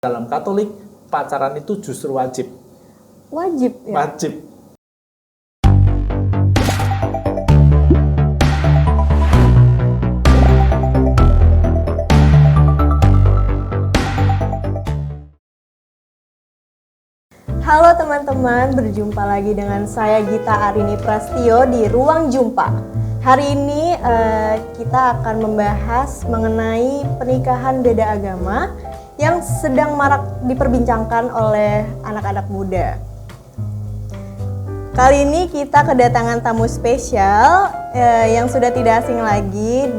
Dalam Katolik, pacaran itu justru wajib. Wajib ya? Wajib. Halo teman-teman, berjumpa lagi dengan saya Gita Arini Prastio di Ruang Jumpa. Hari ini kita akan membahas mengenai pernikahan beda agama yang sedang marak diperbincangkan oleh anak-anak muda. Kali ini kita kedatangan tamu spesial yang sudah tidak asing lagi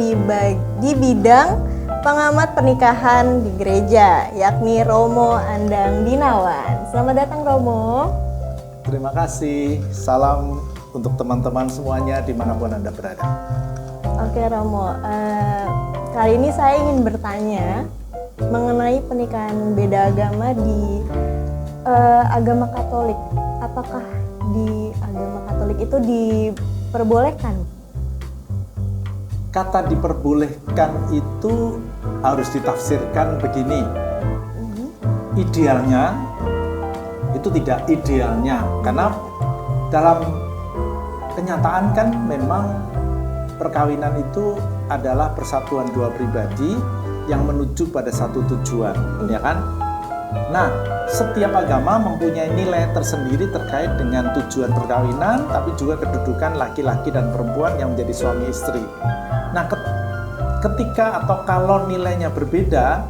di bidang pengamat pernikahan di gereja, yakni Romo Andang Dinawan. Selamat datang Romo. Terima kasih. Salam untuk teman-teman semuanya dimanapun Anda berada. Oke Romo, kali ini saya ingin bertanya mengenai pernikahan beda agama di agama Katolik. Apakah di agama Katolik itu diperbolehkan? Kata diperbolehkan itu harus ditafsirkan begini. Idealnya itu tidak idealnya, karena dalam kenyataan kan memang perkawinan itu adalah persatuan dua pribadi yang menuju pada satu tujuan, ya kan? Nah, setiap agama mempunyai nilai tersendiri terkait dengan tujuan perkawinan, tapi juga kedudukan laki-laki dan perempuan yang menjadi suami istri. Nah, ketika atau kalau nilainya berbeda,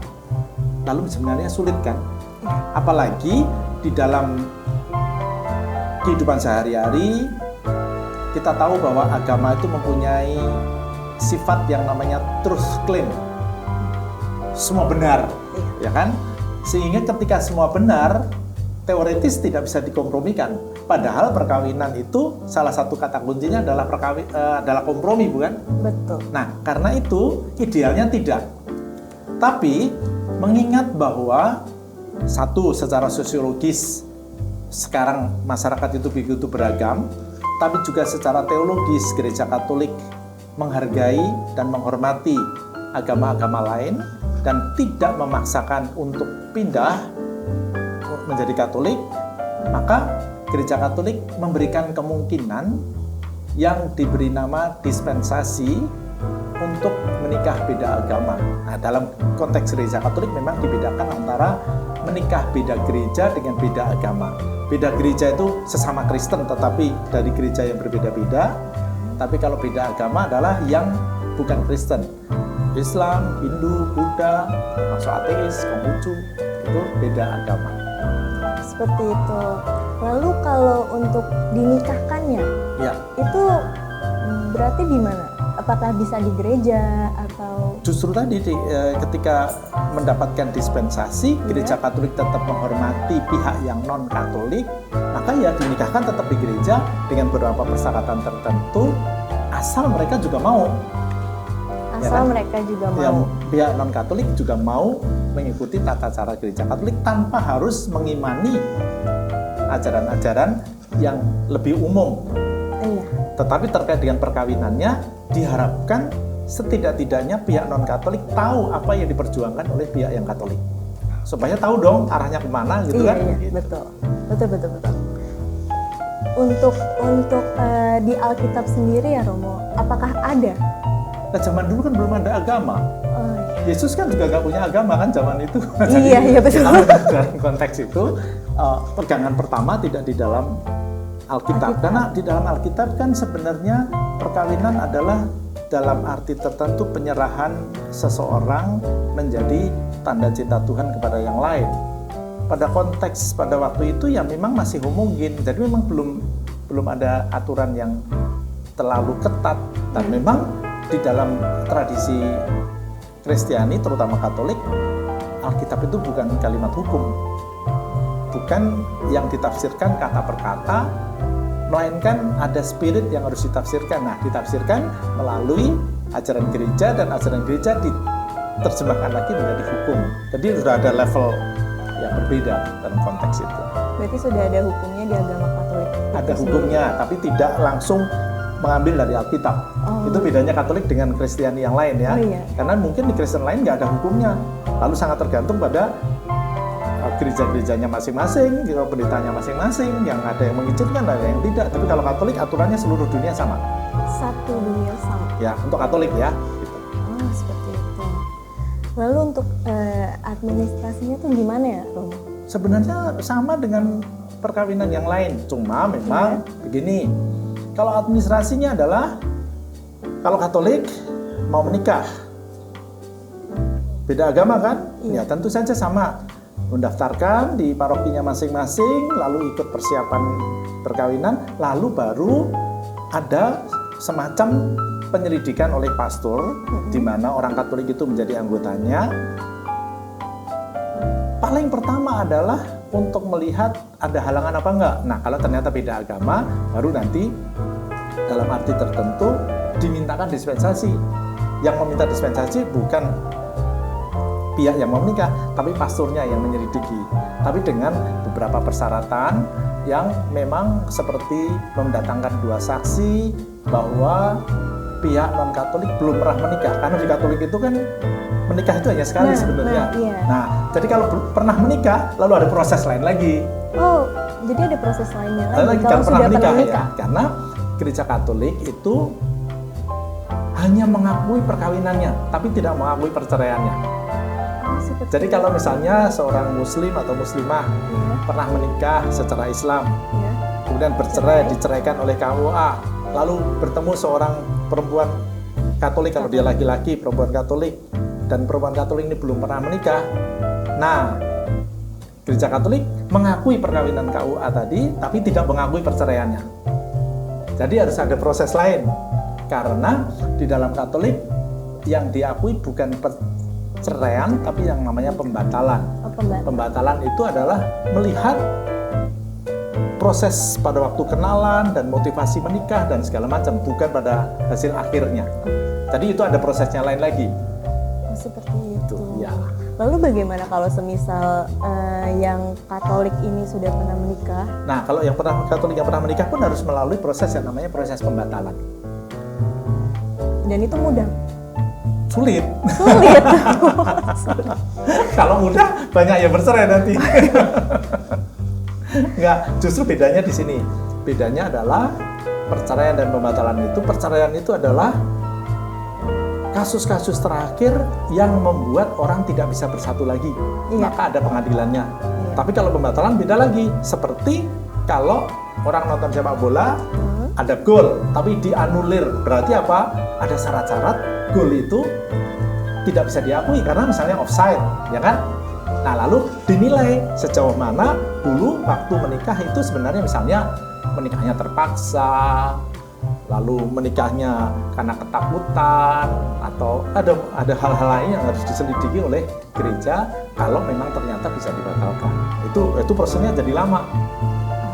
lalu sebenarnya sulit kan? Apalagi di dalam kehidupan sehari-hari, kita tahu bahwa agama itu mempunyai sifat yang namanya truth claim. Semua benar, ya kan? Sehingga ketika semua benar, teoritis tidak bisa dikompromikan. Padahal perkawinan itu salah satu kata kuncinya adalah adalah kompromi, bukan? Betul. Nah, karena itu idealnya tidak. Tapi mengingat bahwa satu, secara sosiologis sekarang masyarakat itu begitu beragam, tapi juga secara teologis gereja Katolik menghargai dan menghormati agama-agama lain dan tidak memaksakan untuk pindah menjadi Katolik, maka gereja Katolik memberikan kemungkinan yang diberi nama dispensasi untuk menikah beda agama. Nah, dalam konteks gereja Katolik memang dibedakan antara menikah beda gereja dengan beda agama. Beda gereja itu sesama Kristen tetapi dari gereja yang berbeda-beda. Tapi kalau beda agama adalah yang bukan Kristen. Islam, Hindu, Buddha, masuk ateis, Konghucu, itu beda agama. Seperti itu. Lalu kalau untuk dinikahkannya, Ya. itu berarti di mana? Apakah bisa di gereja atau? Justru tadi ketika mendapatkan dispensasi, gereja Katolik tetap menghormati pihak yang non-Katolik, maka ya dinikahkan tetap di gereja dengan beberapa persyaratan tertentu, asal mereka juga mau. Asal mereka juga mau. Yang pihak non-Katolik juga mau mengikuti tata cara gereja Katolik tanpa harus mengimani ajaran-ajaran yang lebih umum. Iya. Tetapi terkait dengan perkawinannya, diharapkan setidak-tidaknya pihak non-Katolik tahu apa yang diperjuangkan oleh pihak yang Katolik. Supaya tahu dong arahnya kemana gitu kan. Iya, gitu. betul. Untuk di Alkitab sendiri ya Romo, apakah ada? Nah, zaman dulu kan belum ada agama. Oh, iya. Yesus kan juga nggak punya agama kan zaman itu. Iya, betul. Dalam konteks itu, pegangan pertama tidak di dalam Alkitab. Karena di dalam Alkitab kan sebenarnya perkawinan adalah dalam arti tertentu penyerahan seseorang menjadi tanda cinta Tuhan kepada yang lain. Pada konteks pada waktu itu ya memang masih homogen. Jadi memang belum ada aturan yang terlalu ketat. Dan memang di dalam tradisi Kristiani terutama Katolik, Alkitab itu bukan kalimat hukum. Bukan yang ditafsirkan kata per kata, melainkan ada spirit yang harus ditafsirkan. Nah, ditafsirkan melalui ajaran gereja dan ajaran gereja diterjemahkan lagi menjadi hukum. Jadi sudah ada level yang berbeda dalam konteks itu. Berarti sudah ada hukumnya di agama Katolik. Ada hukumnya, tapi tidak langsung mengambil dari Alkitab. Itu bedanya Katolik dengan Kristiani yang lain ya. Oh, iya. Karena mungkin di Kristen lain nggak ada hukumnya. Lalu sangat tergantung pada gereja-gerejanya masing-masing, gitu, pendetanya masing-masing, yang ada yang mengizinkan, ada yang tidak. Tapi kalau Katolik aturannya seluruh dunia sama. Satu dunia sama. Ya, untuk Katolik ya. Gitu. Oh, seperti itu. Lalu untuk administrasinya tuh gimana ya, Romo? Sebenarnya sama dengan perkawinan yang lain, cuma memang begini. Kalau administrasinya adalah, kalau Katolik mau menikah, beda agama kan? Ya tentu saja sama. Mendaftarkan di parokinya masing-masing, lalu ikut persiapan perkawinan, lalu baru ada semacam penyelidikan oleh pastor, di mana orang Katolik itu menjadi anggotanya. Paling pertama adalah untuk melihat ada halangan apa enggak. Nah, kalau ternyata beda agama, baru nanti dalam arti tertentu dimintakan dispensasi. Yang meminta dispensasi bukan pihak yang mau menikah, tapi pastornya yang menyelidiki. Tapi dengan beberapa persyaratan yang memang seperti mendatangkan 2 saksi bahwa pihak non-Katolik belum pernah menikah. Karena di Katolik itu kan menikah itu hanya sekali sebenarnya. Iya. Nah, jadi kalau pernah menikah, lalu ada proses lain lagi. Oh, jadi ada proses lainnya lagi Kalau sudah pernah menikah. Ya. Karena gereja Katolik itu hanya mengakui perkawinannya, tapi tidak mengakui perceraiannya. Jadi kalau misalnya seorang muslim atau muslimah pernah menikah secara Islam, kemudian bercerai, diceraikan oleh KUA, lalu bertemu seorang perempuan Katolik, kalau dia laki-laki, perempuan Katolik, dan perempuan Katolik ini belum pernah menikah. Nah, gereja Katolik mengakui perkawinan KUA tadi, tapi tidak mengakui perceraiannya. Jadi harus ada proses lain, karena di dalam Katolik yang diakui bukan perceraian, tapi yang namanya pembatalan. Pembatalan itu adalah melihat proses pada waktu kenalan dan motivasi menikah dan segala macam, bukan pada hasil akhirnya. Jadi itu ada prosesnya lain lagi. Oh, seperti itu. Ya. Lalu bagaimana kalau semisal yang Katolik ini sudah pernah menikah? Nah, kalau yang Katolik yang pernah menikah pun harus melalui proses yang namanya proses pembatalan. Dan itu mudah? Sulit. Sulit. Kalau mudah banyak yang bercerai nanti. Enggak, justru bedanya di sini. Bedanya adalah perceraian dan pembatalan itu. Perceraian itu adalah kasus-kasus terakhir yang membuat orang tidak bisa bersatu lagi. Maka ada pengadilannya. Tapi kalau pembatalan beda lagi. Seperti kalau orang nonton sepak bola, ada gol, tapi dianulir. Berarti apa? Ada syarat-syarat gol itu tidak bisa diakui karena misalnya offside, ya kan? Nah, lalu dinilai sejauh mana dulu waktu menikah itu sebenarnya misalnya menikahnya terpaksa, lalu menikahnya karena ketakutan, atau ada hal-hal lain yang harus diselidiki oleh gereja kalau memang ternyata bisa dibatalkan. Itu prosesnya jadi lama.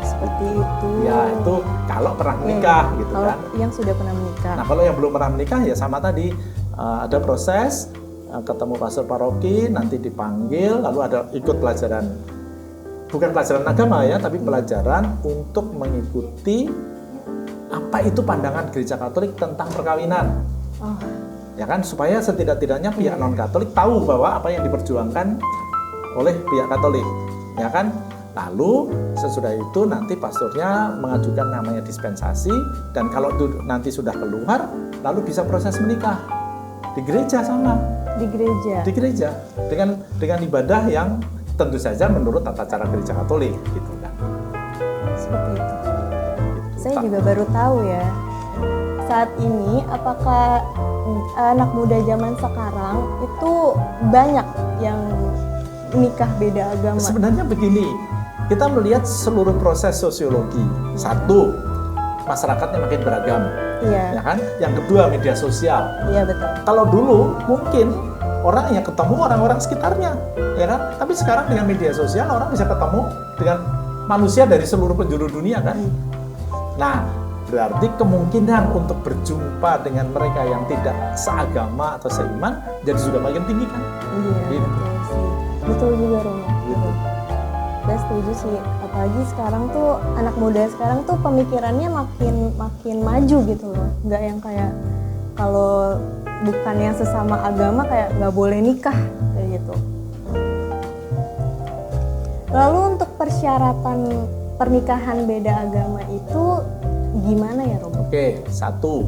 Seperti itu. Ya, itu kalau pernah menikah gitu kalau kan. Yang sudah pernah menikah. Nah, kalau yang belum pernah menikah ya sama tadi, ada proses ketemu pastor paroki, nanti dipanggil, lalu ada ikut pelajaran, bukan pelajaran agama ya, tapi pelajaran untuk mengikuti apa itu pandangan gereja Katolik tentang perkawinan. Ya kan, supaya setidak-tidaknya pihak non-Katolik tahu bahwa apa yang diperjuangkan oleh pihak Katolik, ya kan. Lalu sesudah itu nanti pastornya mengajukan namanya dispensasi, dan kalau itu nanti sudah keluar, lalu bisa proses menikah di gereja sama. Di gereja dengan ibadah yang tentu saja menurut tata cara gereja Katolik, gitu kan. Seperti itu. Saya juga baru tahu ya. Saat ini apakah anak muda zaman sekarang itu banyak yang nikah beda agama? Sebenarnya begini, kita melihat seluruh proses sosiologi. Satu, masyarakatnya makin beragam, ya kan? Yang kedua, media sosial. Iya, betul. Kalau dulu mungkin orang yang ketemu orang-orang sekitarnya, ya kan? Tapi sekarang dengan media sosial orang bisa ketemu dengan manusia dari seluruh penjuru dunia kan? Nah, berarti kemungkinan untuk berjumpa dengan mereka yang tidak seagama atau seiman jadi sudah makin tinggi kan? Iya, gitu. Betul sih. Betul juga, Romo. Gitu. Saya setuju sih. Apalagi sekarang tuh anak muda sekarang tuh pemikirannya makin maju gitu loh. Nggak yang kayak kalau bukan yang sesama agama kayak nggak boleh nikah kayak gitu. Lalu untuk persyaratan pernikahan beda agama itu gimana ya, Romo? Oke, satu.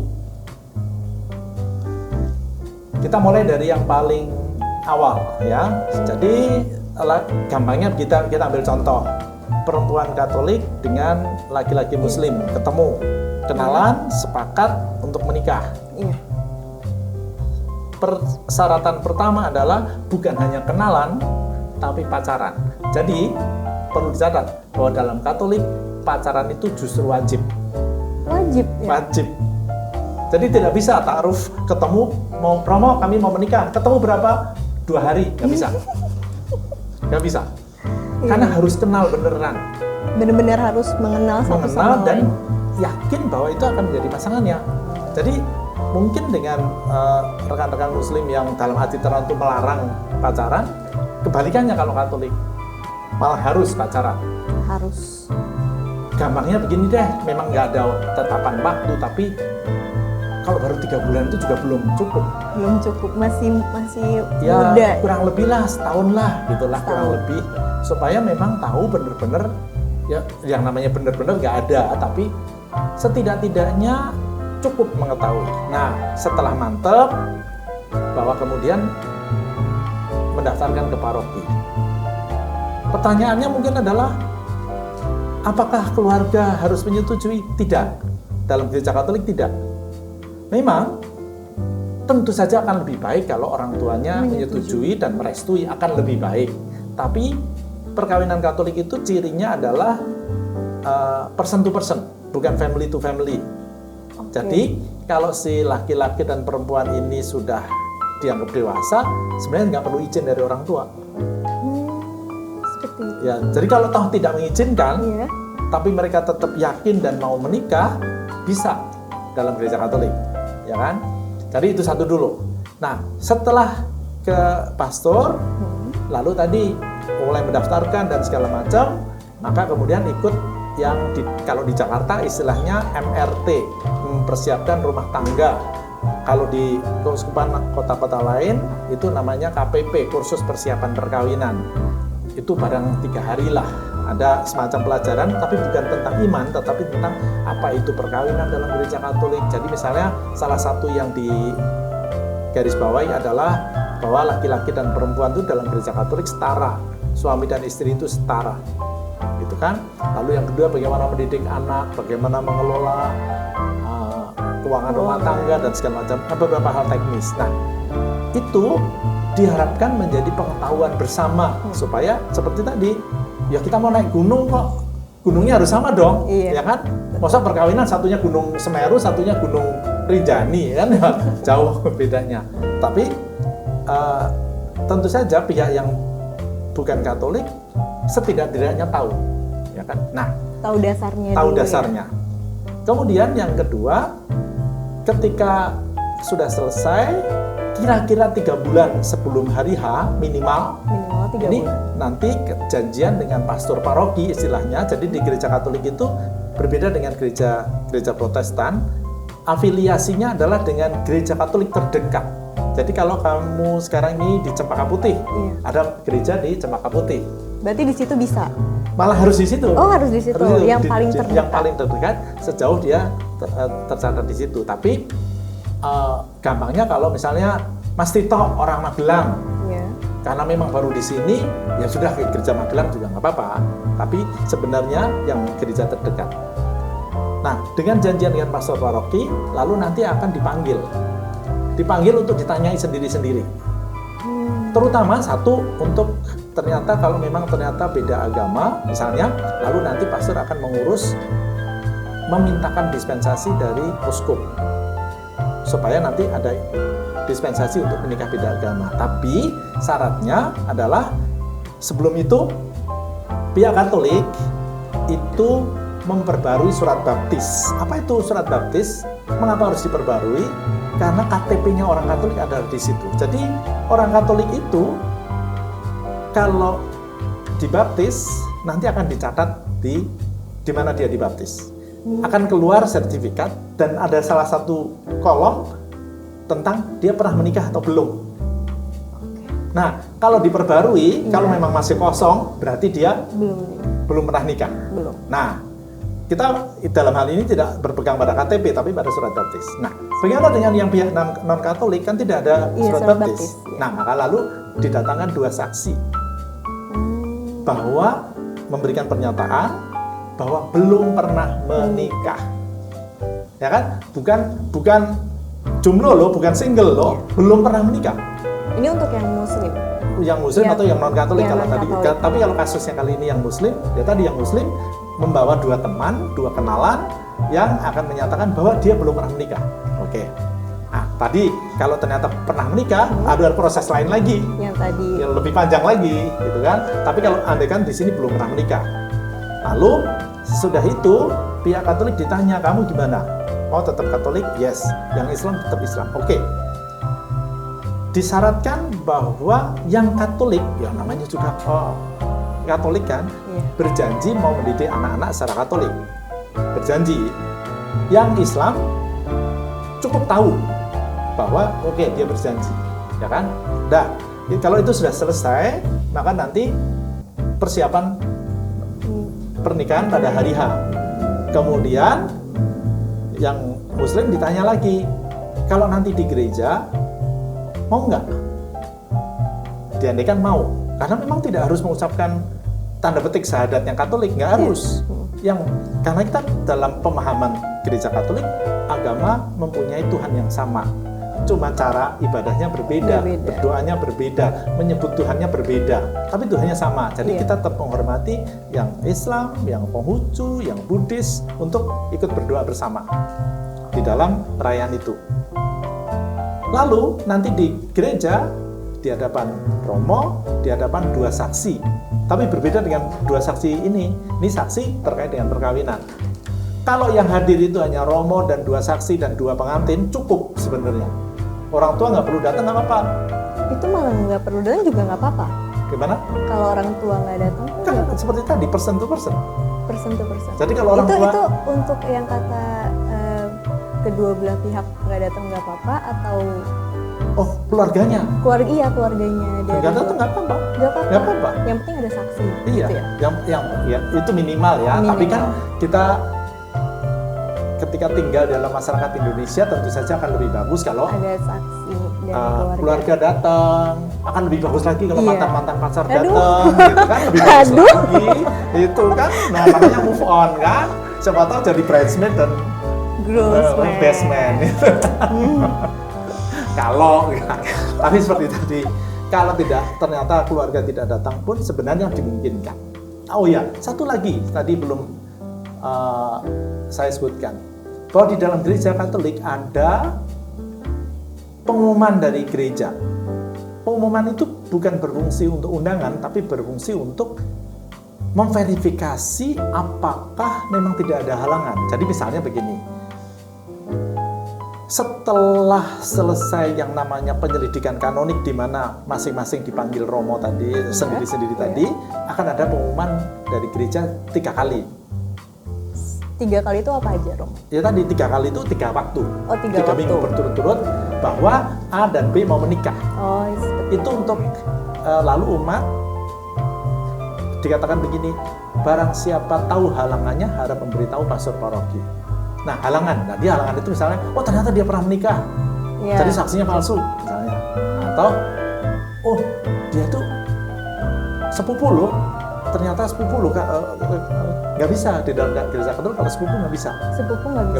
Kita mulai dari yang paling awal ya. Jadi gampangnya kita ambil contoh. Perempuan Katolik dengan laki-laki Muslim ketemu, kenalan, sepakat untuk menikah. Iya. Persyaratan pertama adalah bukan hanya kenalan, tapi pacaran. Jadi perlu dicatat bahwa dalam Katolik pacaran itu justru wajib. Wajib ya? Wajib. Jadi tidak bisa ta'aruf ketemu, mau promo kami mau menikah, ketemu berapa? 2 hari, nggak bisa. Nggak bisa. Karena harus kenal beneran. Benar-benar harus mengenal satu sama Dan lain. yakin bahwa itu akan menjadi pasangannya. Jadi mungkin dengan rekan-rekan Muslim yang dalam hati tertentu melarang pacaran, kebalikannya kalau Katolik malah harus pacaran. Harus. Gampangnya begini deh, memang nggak ada tetapan waktu, tapi kalau baru 3 bulan itu juga belum cukup. Belum cukup, masih Ya muda. kurang lebih lah, setahun lah, gitulah kurang lebih, supaya memang tahu bener-bener ya yang namanya bener-bener nggak ada, tapi setidak-tidaknya cukup mengetahui. Nah, setelah mantep, bahwa kemudian mendaftarkan ke paroki. Pertanyaannya mungkin adalah, apakah keluarga harus menyetujui? Tidak. Dalam gereja Katolik tidak. Memang, tentu saja akan lebih baik kalau orang tuanya menyetujui dan merestui, akan lebih baik. Tapi, perkawinan Katolik itu cirinya adalah person to person, bukan family to family. Jadi, kalau si laki-laki dan perempuan ini sudah dianggap dewasa, sebenarnya nggak perlu izin dari orang tua. Seperti itu. Ya, jadi kalau toh tidak mengizinkan, Iya. tapi mereka tetap yakin dan mau menikah, bisa dalam gereja Katolik, ya kan? Jadi itu satu dulu. Nah, setelah ke pastor, lalu tadi mulai mendaftarkan dan segala macam, maka kemudian ikut yang kalau di Jakarta istilahnya MRT, mempersiapkan rumah tangga. Kalau di keuskupan kota-kota lain itu namanya KPP, kursus persiapan perkawinan. Itu barang 3 hari lah. Ada semacam pelajaran, tapi bukan tentang iman, tetapi tentang apa itu perkawinan dalam gereja Katolik. Jadi misalnya salah satu yang di garis bawahi adalah bahwa laki-laki dan perempuan itu dalam gereja Katolik setara, suami dan istri itu setara, gitu kan. Lalu yang kedua, bagaimana mendidik anak, bagaimana mengelola keuangan rumah tangga dan segala macam, beberapa hal teknis. Nah, itu diharapkan menjadi pengetahuan bersama supaya seperti tadi, ya kita mau naik gunung kok, gunungnya harus sama dong, ya kan? Masa perkawinan satunya Gunung Semeru, satunya Gunung Rinjani, kan ya, jauh bedanya. Tapi tentu saja pihak yang bukan Katolik setidak-tidaknya tahu, ya kan? Nah, tahu dasarnya. Tahu dulu, dasarnya. Ya? Kemudian yang kedua, ketika sudah selesai, kira-kira 3 bulan sebelum hari H minimal 3 ini bulan. nanti janjian dengan pastor paroki istilahnya. Jadi di gereja Katolik itu berbeda dengan gereja Protestan, afiliasinya adalah dengan gereja Katolik terdekat. Jadi kalau kamu sekarang ini di Cempaka Putih, ada gereja di Cempaka Putih. Berarti di situ bisa. Malah harus di situ. Oh, harus di situ. Yang paling terdekat. Yang paling terdekat sejauh dia tercatat di situ. Tapi gampangnya kalau misalnya Mas Tito orang Magelang, karena memang baru di sini, ya sudah ke gereja Magelang juga nggak apa-apa. Tapi sebenarnya yang gereja terdekat. Nah, dengan janjian dengan pastor paroki, lalu nanti akan dipanggil untuk ditanyai sendiri-sendiri. Terutama satu, untuk ternyata kalau memang ternyata beda agama, misalnya, lalu nanti pastor akan mengurus, memintakan dispensasi dari uskup, supaya nanti ada dispensasi untuk menikah beda agama. Tapi syaratnya adalah sebelum itu pihak Katolik itu memperbarui surat baptis. Apa itu surat baptis? Mengapa harus diperbarui? Karena KTP-nya orang Katolik ada di situ. Jadi orang Katolik itu kalau dibaptis nanti akan dicatat di mana dia dibaptis. Akan keluar sertifikat dan ada salah satu kolom tentang dia pernah menikah atau belum. Nah, Kalau diperbarui, kalau memang masih kosong, berarti dia belum pernah nikah. Belum. Nah, kita dalam hal ini tidak berpegang pada KTP, tapi pada surat baptis. Nah, bagaimana dengan yang pihak non-Katolik? Kan tidak ada surat baptis. Nah, maka lalu didatangkan 2 saksi bahwa memberikan pernyataan bahwa belum pernah menikah. Ya kan? Bukan jomblo loh, bukan single loh, belum pernah menikah. Ini untuk yang muslim. Yang muslim atau yang non-Katolik kalau tadi. non-Katolik. Tapi kalau kasusnya kali ini yang muslim, ya tadi yang muslim membawa 2 teman, 2 kenalan yang akan menyatakan bahwa dia belum pernah menikah. Oke. Nah, tadi kalau ternyata pernah menikah, ada proses lain lagi. Yang tadi Yang lebih panjang lagi, gitu kan. Tapi kalau andai kan di sini belum pernah menikah. Lalu sesudah itu pihak Katolik ditanya, kamu gimana? Oh, tetap Katolik? Yes. Yang Islam tetap Islam. Oke. Disyaratkan bahwa yang Katolik, ya namanya juga Katolik kan, berjanji mau mendidik anak-anak secara Katolik. Berjanji. Yang Islam cukup tahu bahwa oke, dia berjanji, ya kan? Nah, kalau itu sudah selesai, maka nanti persiapan pernikahan pada hari H. Kemudian yang muslim ditanya lagi, kalau nanti di gereja mau nggak? Diandaikan mau, karena memang tidak harus mengucapkan tanda petik syahadat yang Katolik, nggak harus. Karena kita dalam pemahaman gereja Katolik, agama mempunyai Tuhan yang sama. Cuma cara ibadahnya berbeda, berdoanya berbeda, menyebut Tuhannya berbeda, tapi Tuhannya sama. Jadi kita tetap menghormati yang Islam, yang Konghucu, yang Buddhis untuk ikut berdoa bersama di dalam perayaan itu. Lalu nanti di gereja, di hadapan Romo, di hadapan 2 saksi. Tapi berbeda dengan 2 saksi ini saksi terkait dengan perkawinan. Kalau yang hadir itu hanya Romo dan 2 saksi dan 2 pengantin, cukup sebenarnya. Orang tua nggak perlu datang, nggak apa-apa. itu malah nggak perlu datang juga nggak apa-apa. Gimana? Kalau orang tua nggak datang Kan seperti tadi, person to person. person to person. Jadi kalau orang tua itu untuk yang kata kedua belah pihak nggak datang nggak apa-apa, atau keluarganya keluarganya dari nggak datang nggak apa-apa. nggak Nggak apa-apa. yang penting ada saksi. Iya, gitu ya? yang itu minimal ya. Tapi kan kita ketika tinggal dalam masyarakat Indonesia tentu saja akan lebih bagus kalau ada saksi dari keluarga datang. Akan lebih bagus lagi kalau mantan pacar Aduh. datang, gitu kan lebih bagus lagi. Itu kan, namanya move on kan. Siapa tahu jadi bridesmaid dan best man. Kalau tapi seperti tadi, kalau tidak ternyata keluarga tidak datang pun sebenarnya dimungkinkan. Oh ya, satu lagi tadi belum saya sebutkan bahwa di dalam gereja Katolik ada pengumuman dari gereja. Pengumuman itu bukan berfungsi untuk undangan, tapi berfungsi untuk memverifikasi apakah memang tidak ada halangan. Jadi misalnya begini, setelah selesai yang namanya penyelidikan kanonik di mana masing-masing dipanggil Romo tadi, sendiri-sendiri tadi, akan ada pengumuman dari gereja 3 kali. 3 kali itu apa aja, Romo? Ya tadi 3 kali itu 3 waktu. 3 minggu berturut-turut bahwa A dan B mau menikah. Itu untuk lalu umat dikatakan begini, barang siapa tahu halangannya harap memberitahu pastor paroki. Nah, halangan itu misalnya, ternyata dia pernah menikah, jadi saksinya palsu misalnya, atau dia tuh sepupu loh, ternyata sepupu loh, nggak bisa di dalam gereja Katolik. Kalau sepupu nggak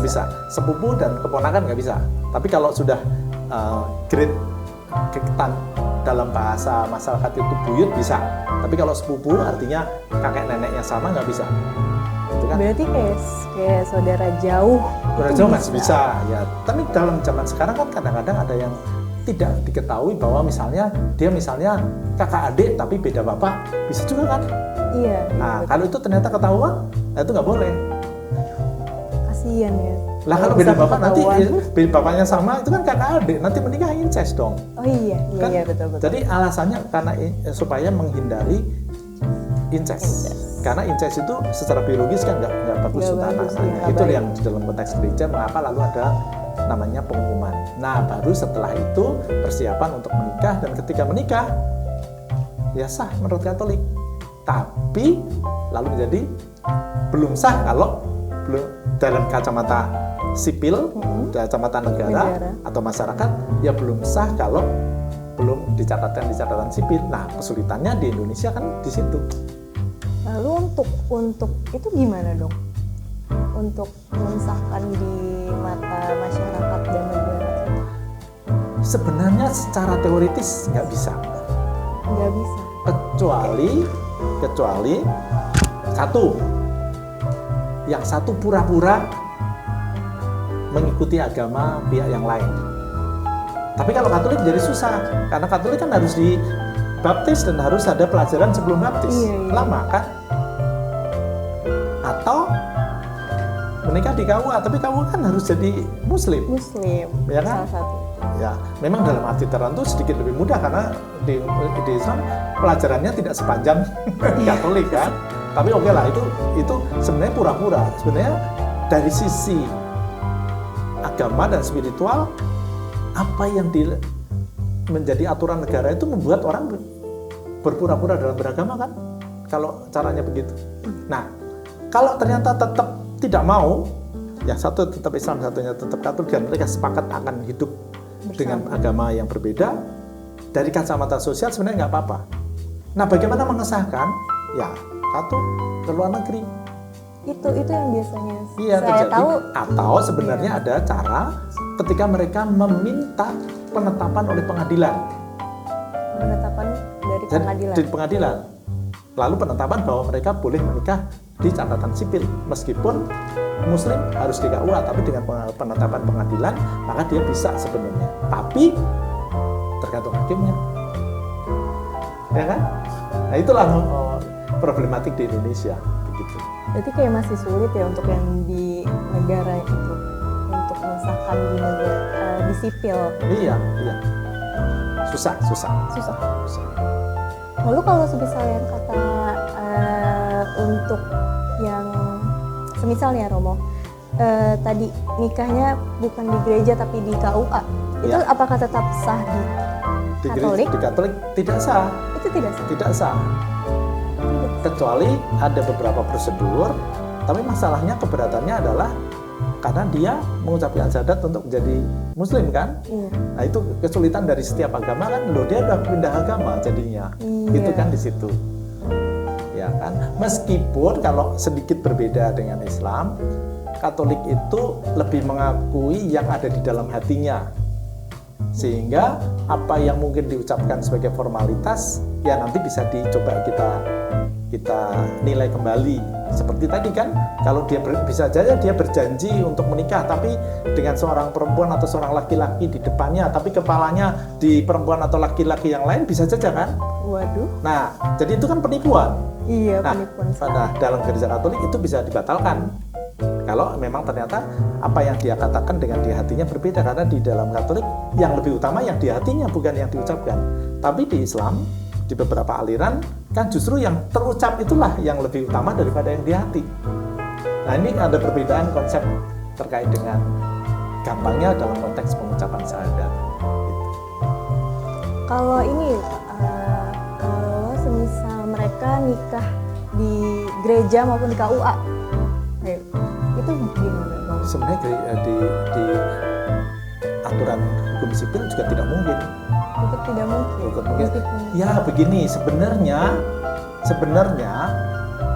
bisa, sepupu dan keponakan nggak bisa. Tapi kalau sudah grade keketan dalam bahasa masyarakat itu buyut bisa. Tapi kalau sepupu artinya kakek neneknya sama nggak bisa. Kan? Berarti kayak saudara jauh. Saudara jauh masih bisa ya. Tapi dalam zaman sekarang kan kadang-kadang ada yang tidak diketahui bahwa dia misalnya kakak adik tapi beda bapak, bisa juga kan? Iya. Nah, kalau itu ternyata ketahuan, itu nggak boleh. Kasian ya. Lah kalau beda bapak nanti bapaknya sama, itu kan kakak adik, nanti menikah incest dong. Oh iya, kan? Iya betul. Jadi alasannya karena supaya menghindari incest. Karena incest itu secara biologis kan nggak bagus untuk anak-anaknya. Itu yang di dalam konteks gereja mengapa lalu ada namanya pengumuman. Nah, baru setelah itu persiapan untuk menikah, dan ketika menikah ya sah menurut Katolik. Tapi lalu menjadi belum sah kalau belum dalam kacamata sipil, kacamata negara atau masyarakat, ya belum sah kalau belum dicatatkan di catatan sipil. Nah, kesulitannya di Indonesia kan di situ. Lalu untuk itu gimana dong? Untuk mensahkan di mata masyarakat dan negara? Sebenarnya secara teoritis nggak bisa. Nggak bisa. Kecuali satu, yang satu pura-pura mengikuti agama pihak yang lain. Tapi kalau Katolik jadi susah, karena Katolik kan harus dibaptis dan harus ada pelajaran sebelum baptis. Iya. Lama kan? Atau menikah di KUA, tapi KUA kan harus jadi Muslim. Ya kan? Salah satu. Ya, memang dalam arti tertentu sedikit lebih mudah karena di Islam pelajarannya tidak sepanjang Katolik kan. Tapi oke lah, itu sebenarnya pura-pura. Sebenarnya dari sisi agama dan spiritual, apa yang menjadi aturan negara itu membuat orang berpura-pura dalam beragama kan, kalau caranya begitu. Nah, kalau ternyata tetap tidak mau, yang satu tetap Islam, satunya tetap Katolik, dan mereka sepakat akan hidup dengan agama yang berbeda, dari kacamata sosial sebenarnya nggak apa-apa. Nah, bagaimana mengesahkan? Ya, satu, ke luar negeri. Itu yang biasanya Iya, saya terjadi. tahu. Atau sebenarnya ada cara ketika mereka meminta penetapan oleh pengadilan. Penetapan dari pengadilan. Dari pengadilan. Lalu penetapan bahwa mereka boleh menikah di catatan sipil. Meskipun Muslim harus di KUA, tapi dengan penetapan pengadilan, maka dia bisa sebenarnya. Tapi tergantung hakimnya. Ya kan? Nah, itulah problematik di Indonesia. Begitu. Berarti kayak masih sulit ya untuk yang di negara itu, untuk mengesahkan di negara di sipil. Iya. Susah. Lalu kalau semisal yang kata untuk yang semisal ya Romo, tadi nikahnya bukan di gereja tapi di KUA, itu apakah tetap sah di Katolik? Di Katolik tidak sah. Itu tidak sah. Tidak sah. Kecuali ada beberapa prosedur, tapi masalahnya keberatannya adalah karena dia mengucapkan syahadat untuk menjadi Muslim kan. Iya. Nah, itu kesulitan dari setiap agama kan, loh dia udah pindah agama jadinya. Iya. Itu kan di situ. Ya kan, meskipun kalau sedikit berbeda dengan Islam, Katolik itu lebih mengakui yang ada di dalam hatinya, sehingga apa yang mungkin diucapkan sebagai formalitas ya nanti bisa dicoba kita nilai kembali. Seperti tadi kan, kalau dia bisa saja dia berjanji untuk menikah tapi dengan seorang perempuan atau seorang laki-laki di depannya, tapi kepalanya di perempuan atau laki-laki yang lain, bisa saja kan. Waduh. Nah, jadi itu kan penipuan. Iya, Nah, penipuan. pada dalam gereja Katolik itu bisa dibatalkan kalau memang ternyata apa yang dia katakan dengan di hatinya berbeda, karena di dalam Katolik yang lebih utama yang di hatinya, bukan yang diucapkan. Tapi di Islam, di beberapa aliran kan justru yang terucap itulah yang lebih utama daripada yang di hati. Nah, ini ada perbedaan konsep terkait dengan gampangnya dalam konteks pengucapan syahadat. Kalau ini, kalau semisal mereka nikah di gereja maupun di KUA, itu gimana Bang? Sebenarnya di aturan hukum sipil juga tidak mungkin. Itu tidak mungkin. Ya begini, sebenarnya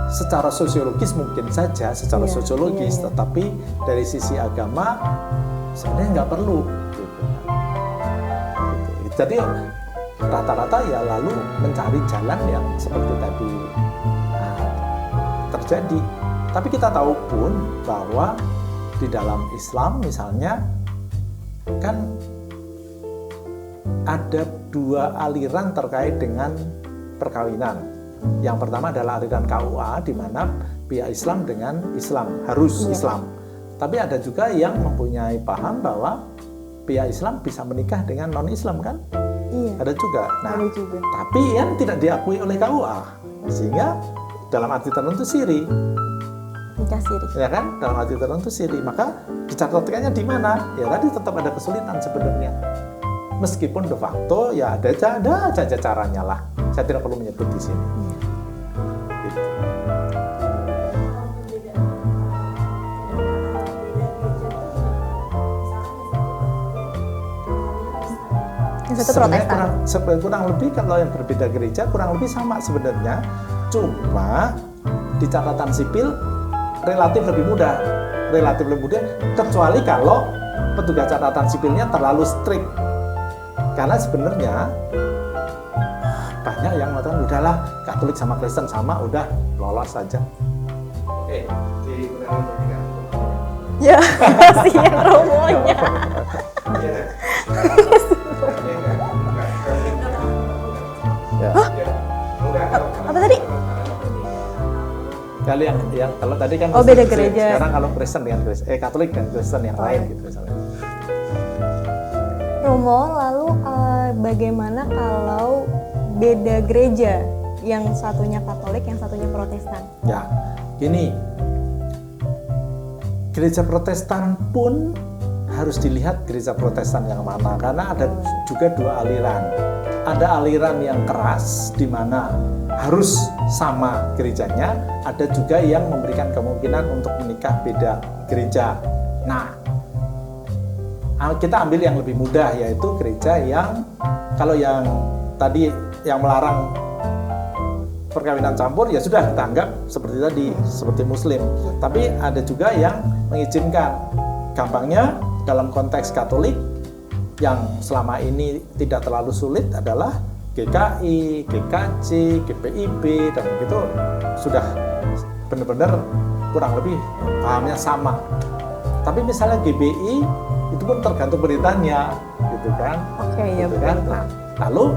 secara sosiologis mungkin saja, secara sosiologis, tetapi dari sisi agama sebenarnya nggak perlu. Gitu. Jadi rata-rata ya lalu mencari jalan yang seperti tadi terjadi. Tapi kita tahu pun bahwa di dalam Islam misalnya kan ada dua aliran terkait dengan perkawinan. Yang pertama adalah aliran KUA, di mana pihak Islam dengan Islam, harus Islam. Tapi ada juga yang mempunyai paham bahwa pihak Islam bisa menikah dengan non-Islam kan? Iya. Ada juga. Nah, ada juga. tapi yang tidak diakui oleh KUA, sehingga dalam arti tertentu siri. Nikah siri. Ya kan? Dalam arti tertentu siri. Maka dicatatkannya di mana? Ya tadi tetap ada kesulitan sebenarnya. Meskipun de facto ya ada caranya lah Saya tidak perlu menyebut di sini. Gitu. Yang satu Sebenarnya Protestan. kurang lebih kalau yang berbeda gereja kurang lebih sama sebenarnya, cuma di catatan sipil relatif lebih mudah, kecuali kalau petugas catatan sipilnya terlalu strict, karena sebenarnya banyak yang mengatakan udahlah Katolik sama Kristen sama, udah lolos saja. Ya, kasihan Romonya. Ya. Apa tadi? Kali yang kalau tadi kan Oh, beda gereja. sekarang kalau Kristen dengan Kristen, Katolik dan Kristen yang lain gitu misalnya. Romo, lalu bagaimana kalau beda gereja, yang satunya Katolik, yang satunya Protestan? Ya, gini, gereja Protestan pun harus dilihat gereja Protestan yang mana, karena ada juga dua aliran. Ada aliran yang keras di mana harus sama gerejanya, ada juga yang memberikan kemungkinan untuk menikah beda gereja. Nah, kita ambil yang lebih mudah, yaitu gereja yang kalau yang tadi yang melarang perkawinan campur ya sudah kita anggap seperti tadi, seperti Muslim. Tapi ada juga yang mengizinkan. Gampangnya dalam konteks Katolik yang selama ini tidak terlalu sulit adalah GKI, GKJ, GPIB, dan begitu sudah benar-benar kurang lebih pahamnya sama. Tapi misalnya GBI itu pun tergantung beritanya, gitu kan? Oke, ya Gitu kan? Nah, lalu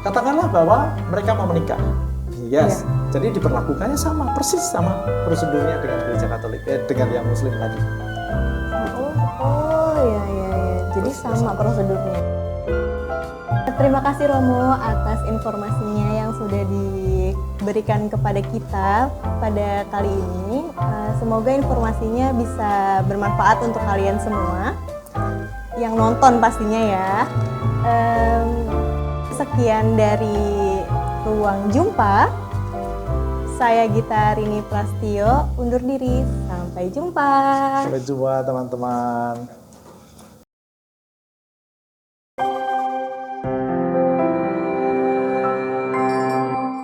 katakanlah bahwa mereka mau menikah, yes. Jadi diperlakukannya sama, persis sama prosedurnya dengan gereja Katolik, dengan yang Muslim tadi. Oh ya. Jadi sama prosedurnya. Terima kasih Romo atas informasinya yang sudah diberikan kepada kita pada kali ini. Semoga informasinya bisa bermanfaat untuk kalian semua yang nonton pastinya ya. Sekian dari Ruang Jumpa. Saya Gita Arini Prastio undur diri. Sampai jumpa. Sampai jumpa teman-teman.